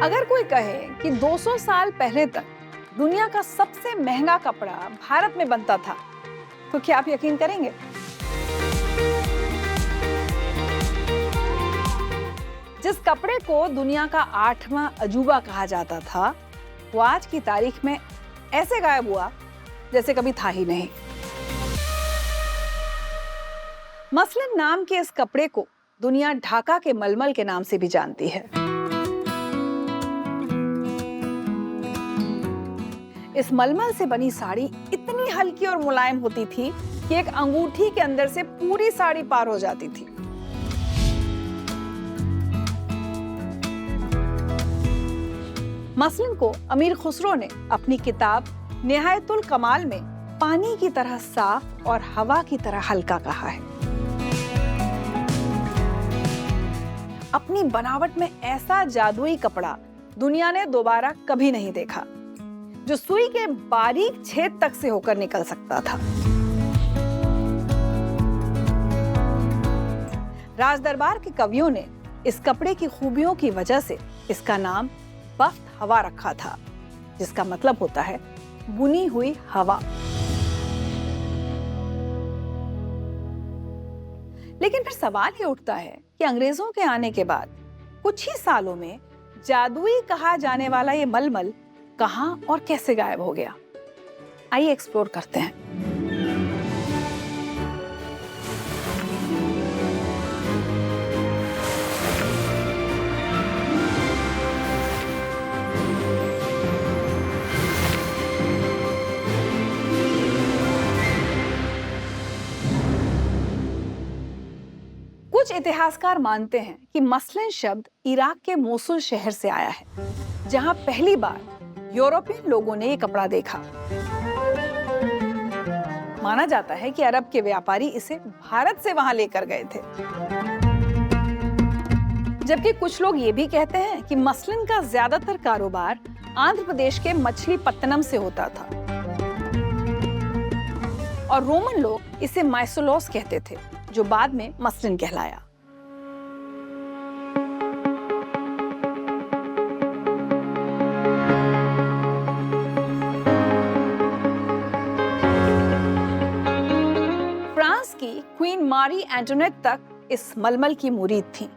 अगर कोई कहे कि 200 साल पहले तक दुनिया का सबसे महंगा कपड़ा भारत में बनता था, तो क्या आप यकीन करेंगे? जिस कपड़े को दुनिया का 8वां अजूबा कहा जाता था, वो आज की तारीख में ऐसे गायब हुआ जैसे कभी था ही नहीं। मसलन नाम के इस कपड़े को दुनिया ढाका के मलमल के नाम से भी जानती है। इस मलमल से बनी साड़ी इतनी हल्की और मुलायम होती थी कि एक अंगूठी के अंदर से पूरी साड़ी पार हो जाती थी। मसलन को अमीर खुसरो ने अपनी किताब निहायतुल कमाल में पानी की तरह साफ और हवा की तरह हल्का कहा है। अपनी बनावट में ऐसा जादुई कपड़ा दुनिया ने दोबारा कभी नहीं देखा, जो सुई के बारीक छेद तक से होकर निकल सकता था। राजदरबार के कवियों ने इस कपड़े की खूबियों की वजह से इसका नाम बफ्त हवा रखा था, जिसका मतलब होता है बुनी हुई हवा। लेकिन फिर सवाल ये उठता है कि अंग्रेजों के आने के बाद कुछ ही सालों में जादुई कहा जाने वाला ये मलमल कहां और कैसे गायब हो गया? आइए एक्सप्लोर करते हैं। कुछ इतिहासकार मानते हैं कि मसलन शब्द इराक के मोसुल शहर से आया है, जहां पहली बार यूरोपियन लोगों ने ये कपड़ा देखा। माना जाता है कि अरब के व्यापारी इसे भारत से वहां लेकर गए थे। जबकि कुछ लोग ये भी कहते हैं कि मसलन का ज्यादातर कारोबार आंध्र प्रदेश के मछलीपट्टनम से होता था और रोमन लोग इसे माइसोलोस कहते थे, जो बाद में मसलिन कहलाया। फ्रांस की क्वीन मारी एंटोनेट तक इस मलमल की मुरीद थी।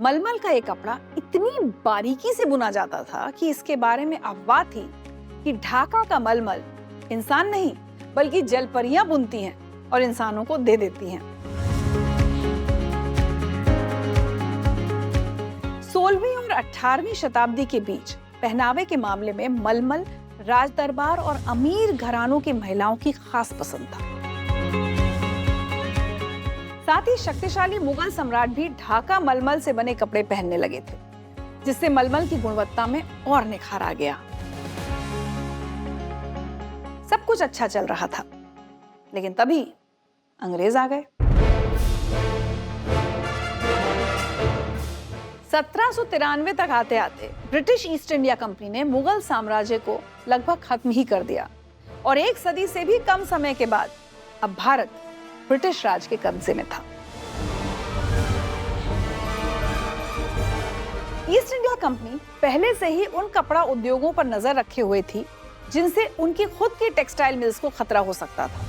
मलमल का ये कपड़ा इतनी बारीकी से बुना जाता था कि इसके बारे में अफवाह थी कि ढाका का मलमल इंसान नहीं बल्कि जलपरियां बुनती हैं और इंसानों को दे देती हैं। 16वीं और 18वीं शताब्दी के बीच पहनावे के मामले में मलमल राजदरबार और अमीर घरानों की महिलाओं की खास पसंद था। साथ ही शक्तिशाली मुगल सम्राट भी ढाका मलमल से बने कपड़े पहनने लगे थे, जिससे मलमल की गुणवत्ता में और निखार आ गया। सब कुछ अच्छा चल रहा था, लेकिन तभी अंग्रेज आ गए। 1793 तक आते आते ब्रिटिश ईस्ट इंडिया कंपनी ने मुगल साम्राज्य को लगभग खत्म ही कर दिया और एक सदी से भी कम समय के बाद अब भारत ब्रिटिश राज के कब्जे में था। ईस्ट इंडिया कंपनी पहले से ही उन कपड़ा उद्योगों पर नजर रखे हुए थी जिनसे उनकी खुद की टेक्सटाइल मिल्स को खतरा हो सकता था,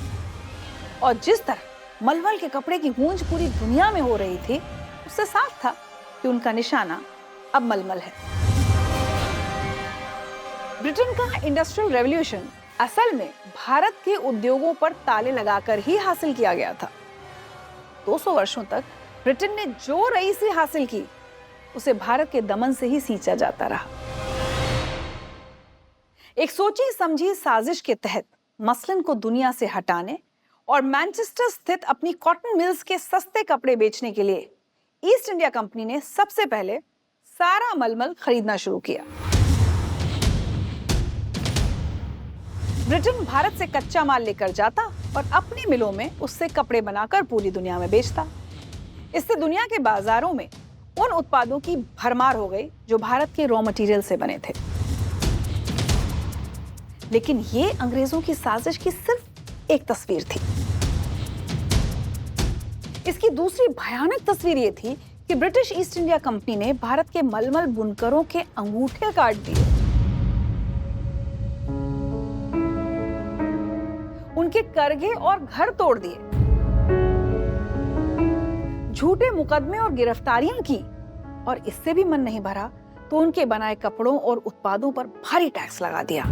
और जिस तरह मलमल के कपड़े की गूंज पूरी दुनिया में हो रही थी, उससे साफ था कि उनका निशाना अब मलमल है। ब्रिटेन का इंडस्ट्रियल रेवोल्यूशन असल में भारत के उद्योगों पर ताले लगाकर ही हासिल किया गया था। 200 वर्षों तक ब्रिटेन ने जो रईसी हासिल की, उसे भारत के दमन से ही सींचा जाता रहा। एक सोची समझी साजिश के तहत मसलन को दुनिया से हटाने और मैनचेस्टर स्थित अपनी कॉटन मिल्स के सस्ते कपड़े बेचने के लिए ईस्ट इंडिया कंपनी ने सबसे पहले सारा मलमल खरीदना शुरू किया। ब्रिटेन भारत से कच्चा माल लेकर जाता और अपनी मिलों में उससे कपड़े बनाकर पूरी दुनिया में बेचता। इससे दुनिया के बाजारों में उन उत्पादों की भरमार हो गई जो भारत के रॉ मटेरियल से बने थे। लेकिन ये अंग्रेजों की साजिश की सिर्फ एक तस्वीर थी। इसकी दूसरी भयानक तस्वीर ये थी कि ब्रिटिश ईस्ट इंडिया कंपनी ने भारत के मलमल बुनकरों के अंगूठे काट दिए, उनके करघे और घर तोड़ दिए, झूठे मुकदमे और गिरफ्तारियां की, और इससे भी मन नहीं भरा तो उनके बनाए कपड़ों और उत्पादों पर भारी टैक्स लगा दिया,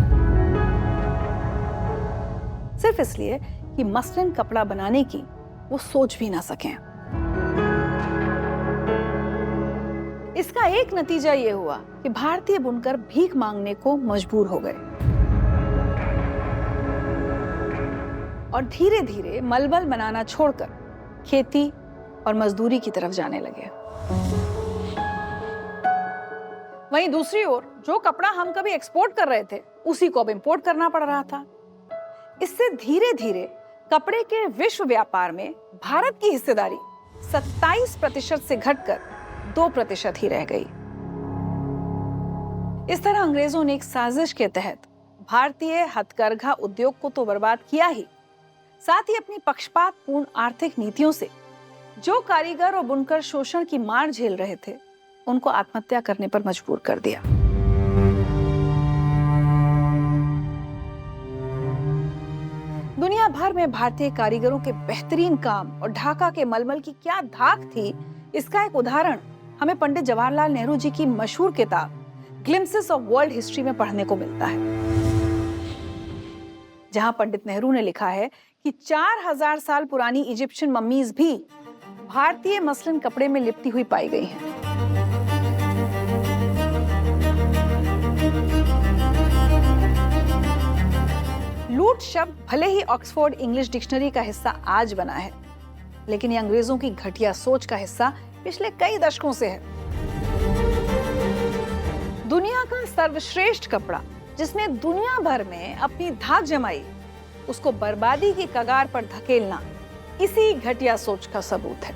सिर्फ इसलिए कि मसलिन कपड़ा बनाने की वो सोच भी ना सकें। इसका एक नतीजा ये हुआ कि भारतीय बुनकर भीख मांगने को मजबूर हो गए और धीरे धीरे मलमल बनाना छोड़कर खेती और मजदूरी की तरफ जाने लगे। वहीं दूसरी ओर जो कपड़ा हम कभी एक्सपोर्ट कर रहे थे उसी को अब इंपोर्ट करना पड़ रहा था। इससे धीरे धीरे कपड़े के विश्व व्यापार में भारत की हिस्सेदारी 27% से घटकर 2% ही रह गई। इस तरह अंग्रेजों ने एक साजिश के तहत भारतीय हथकरघा उद्योग को तो बर्बाद किया ही, साथ ही अपनी पक्षपातपूर्ण आर्थिक नीतियों से जो कारीगर और बुनकर शोषण की मार झेल रहे थे उनको आत्महत्या करने पर मजबूर कर दिया। दुनिया भर में भारतीय कारीगरों के बेहतरीन काम और ढाका के मलमल की क्या धाक थी, इसका एक उदाहरण हमें पंडित जवाहरलाल नेहरू जी की मशहूर किताब ग्लिम्पसेस ऑफ वर्ल्ड हिस्ट्री में पढ़ने को मिलता है, जहां पंडित नेहरू ने लिखा है कि 4000 साल पुरानी इजिप्शियन मम्मीज भी भारतीय मसलिन कपड़े में लिपटी हुई पाई गई हैं। लूट शब्द भले ही ऑक्सफोर्ड इंग्लिश डिक्शनरी का हिस्सा आज बना है, लेकिन ये अंग्रेजों की घटिया सोच का हिस्सा पिछले कई दशकों से है। दुनिया का सर्वश्रेष्ठ कपड़ा जिसने दुनिया भर में अपनी धाक जमाई, उसको बर्बादी की कगार पर धकेलना इसी घटिया सोच का सबूत है।